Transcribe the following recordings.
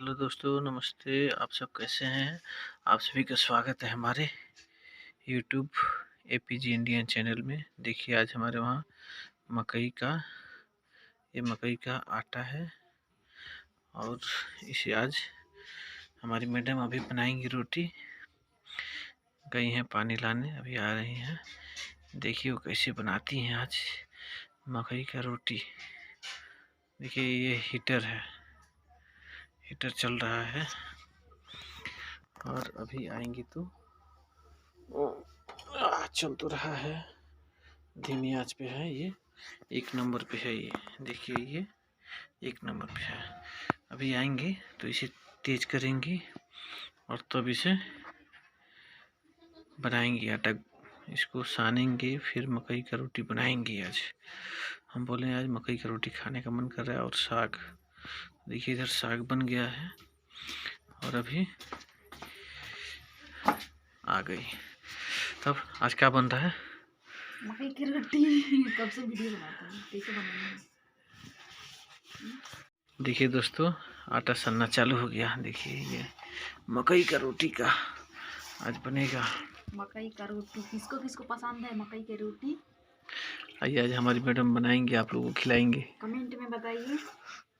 Hello दोस्तों, नमस्ते। आप सब कैसे हैं? आप सभी का स्वागत है हमारे यूट्यूब एपीजी इंडियन चैनल में। देखिए, आज हमारे वहाँ मकई का आटा है और इसे आज हमारी मैडम अभी बनाएंगी रोटी। गई हैं पानी लाने, अभी आ रही हैं। देखिए वो कैसे बनाती हैं आज मकई का रोटी। देखिए ये हीटर चल रहा है और अभी आएंगी तो चल तो रहा है, धीमी आंच पे है। ये 1 नंबर पे है। ये देखिए, ये 1 नंबर पे है। अभी आएंगे तो इसे तेज करेंगी और तब इसे बनाएंगे आटा, इसको सानेंगे, फिर मकई का रोटी बनाएंगे। आज हम बोले आज मकई का रोटी खाने का मन कर रहा है। और साग, देखिए इधर साग बन गया है और अभी आ गई। तब आज क्या बन रहा है? मकई की रोटी। कब से वीडियो बनाते हैं, कैसे बनानी है? देखिए दोस्तों, आटा सनना चालू हो गया। देखिए ये मकई का रोटी का आज बनेगा। मकई का रोटी किसको किसको पसंद है? मकई की रोटी आइए, आज हमारी मैडम बनाएंगे, आप लोगों को खिलाएंगे। कमेंट में बताइए।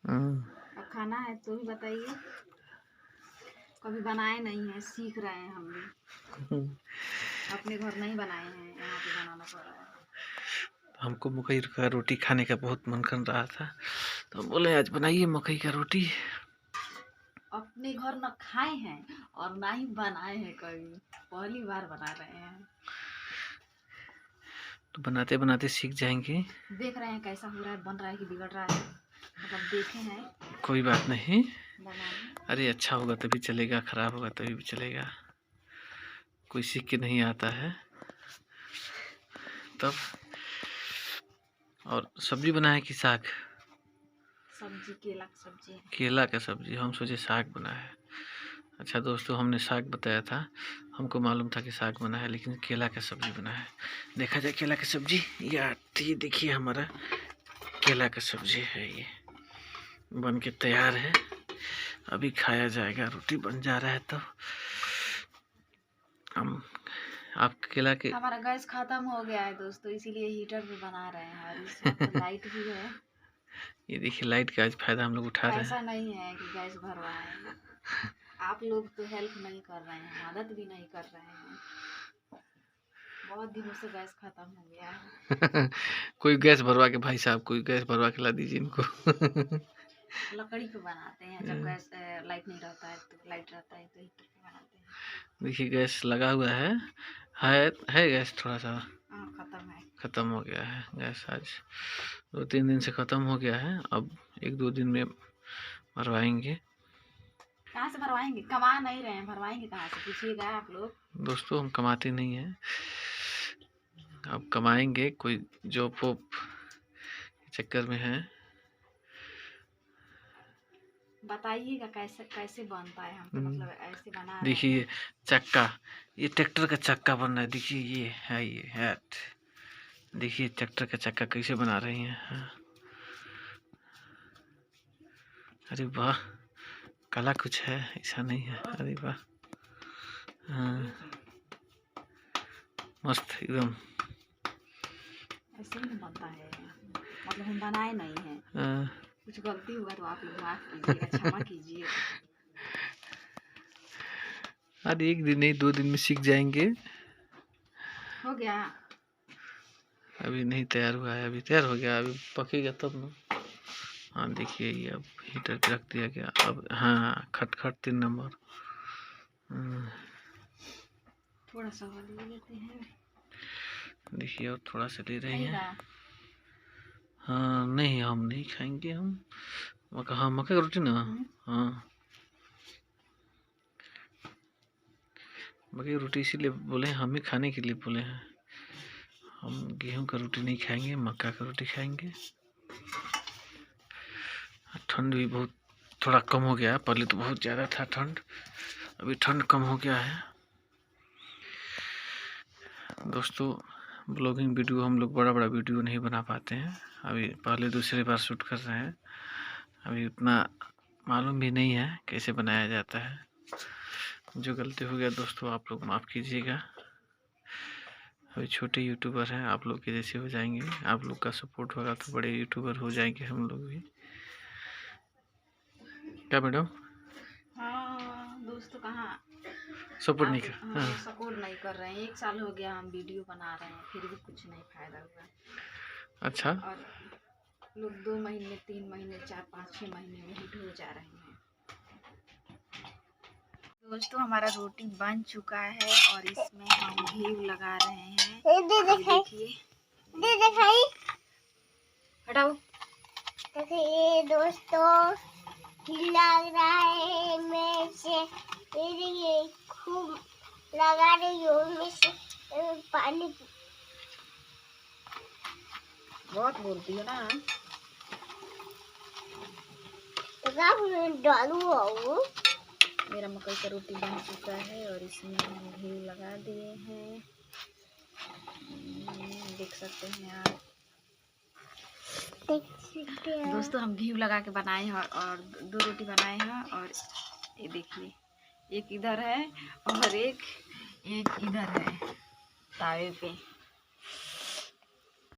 अब खाना है तो भी बताइए। कभी बनाए नहीं है, सीख रहे हैं हम भी। अपने घर नहीं बनाए हैं, यहाँ पे बनाना पड़ रहा है। हमको मकई का रोटी खाने का बहुत मन कर रहा था, तो हम बोले आज बनाइए मकई का रोटी। अपने घर न खाए हैं और ना ही बनाए हैं, कभी पहली बार बना रहे हैं। तो बनाते बनाते सीख जाएंगे। देख रहे हैं कैसा हो रहा है, बन रहा है कि बिगड़ रहा है, मतलब देखे हैं। कोई बात नहीं, बनाने अरे अच्छा होगा तभी चलेगा, खराब होगा तभी भी चलेगा। कोई सीख के नहीं आता है। तब और सब्जी बनाए कि साग? सब्जी, केला की सब्जी। केला का सब्जी, हम सोचे साग बना है। अच्छा दोस्तों, हमने साग बताया था, हमको मालूम था कि साग बना है, लेकिन केला का सब्जी बना है। देखा जाए केला की सब्जी, ये देखिए हमारा केला का सब्जी है। ये बन के तैयार है, अभी खाया जाएगा। रोटी बन जा रहा है तो हम आप केला के हमारा गैस खत्म हो गया है दोस्तों, इसीलिए हीटर पे बना रहे हैं। और इस वक्त लाइट भी है। ये देखिए लाइट का आज फायदा हम लोग उठा रहे ऐसा हैं। नहीं है कि गैस भरवाएं। आप लोग तो हेल्प नहीं कर रहे हैं, मदद भी नहीं कर रहे हैं। बहुत दिनों से गैस खत्म हो गया है। कोई गैस भरवा के, भाई साहब कोई गैस भरवा के ला दीजिए इनको। लकड़ी पे बनाते हैं, जब गैस लाइट नहीं रहता है तो, लाइट रहता है तो हीटर पे बनाते हैं। देखिए गैस लगा हुआ है गैस थोड़ा सा खत्म है। ख़त्म हो गया है गैस। आज 2-3 दिन से ख़त्म हो गया है, अब 1-2 दिन में भरवाएंगे। कहाँ से भरवाएंगे? कमा नहीं रहे हैं, भरवाएंगे कहाँ से? पूछिएगा आप लोग। दोस्तों हम कमाते नहीं हैं, अब कमाएंगे। कोई जॉब वॉब चक्कर में है। बताइएगा कैसे कैसे बनता है। हम तो मतलब ऐसे बना रहे देखिए हैं। चक्का, ये ट्रैक्टर का चक्का बन रहा है। देखिए ये है, ये है। देखिए ट्रैक्टर का चक्का कैसे बना रही हैं। अरे वाह, कला कुछ है, ऐसा नहीं है। अरे वाह, हाँ मस्त एकदम। ऐसे ही बनता है, मतलब हम बनाए नहीं हैं। कुछ गलती हुआ तो आप लोग माफ कीजिएगा, क्षमा कीजिए। अरे 1 दिन नहीं 2 दिन में सीख जाएंगे। हो गया। अभी नहीं तैयार हुआ है, अभी तैयार हो गया, अभी पकेगा तब ना। हाँ देखिए ये अब हीटर पे रख दिया गया। अब हाँ, खटखट 3 नंबर। थोड़ा सा और ले लेते हैं। देखिए और थोड़ा सा ले रही हैं। खाइएगा? हाँ नहीं, हम नहीं खाएंगे। हम हाँ मक्का की रोटी ना। हाँ मक्का की रोटी इसीलिए बोले हैं, हम ही खाने के लिए बोले हैं। हम गेहूं का रोटी नहीं खाएंगे, मक्का का रोटी खाएंगे। ठंड भी बहुत थोड़ा कम हो गया है, पहले तो बहुत ज़्यादा था ठंड, अभी ठंड कम हो गया है। दोस्तों ब्लॉगिंग वीडियो हम लोग बड़ा वीडियो नहीं बना पाते हैं, अभी पहले दूसरी बार शूट कर रहे हैं। अभी उतना मालूम भी नहीं है कैसे बनाया जाता है। जो गलती हो गया दोस्तों आप लोग माफ़ कीजिएगा। अभी छोटे यूट्यूबर हैं, आप लोग के जैसे हो जाएंगे। आप लोग का सपोर्ट होगा तो बड़े यूट्यूबर हो जाएंगे हम लोग भी। क्या मैडम? हाँ दोस्तों, कहाँ सपोर्ट नहीं आप कर हमें सपोर्ट नहीं कर रहे हैं। 1 साल हो गया हम वीडियो बना रहे हैं, फिर भी कुछ नहीं फायदा हुआ। अच्छा, और लोग 2 महीने 3 महीने 4 5 6 महीने में हिट हो जा रहे हैं। दोस्तों हमारा रोटी बन चुका है और इसमें हम घी लगा रहे हैं। देखिए, हटाओ। देखिए दोस्तों, लग रहा है मैं से ये खूब लगा रही हूँ मैं से पानी बहुत बोलती हो ना। डालू हूँ। मेरा मकई का रोटी बन चुका है और इसमें हम घी लगा दिए हैं। देख सकते हैं आप। दोस्तों हम घी लगा के बनाए हैं और 2 रोटी बनाए हैं। और ये देखिए, एक इधर है और एक इधर है तावे पे।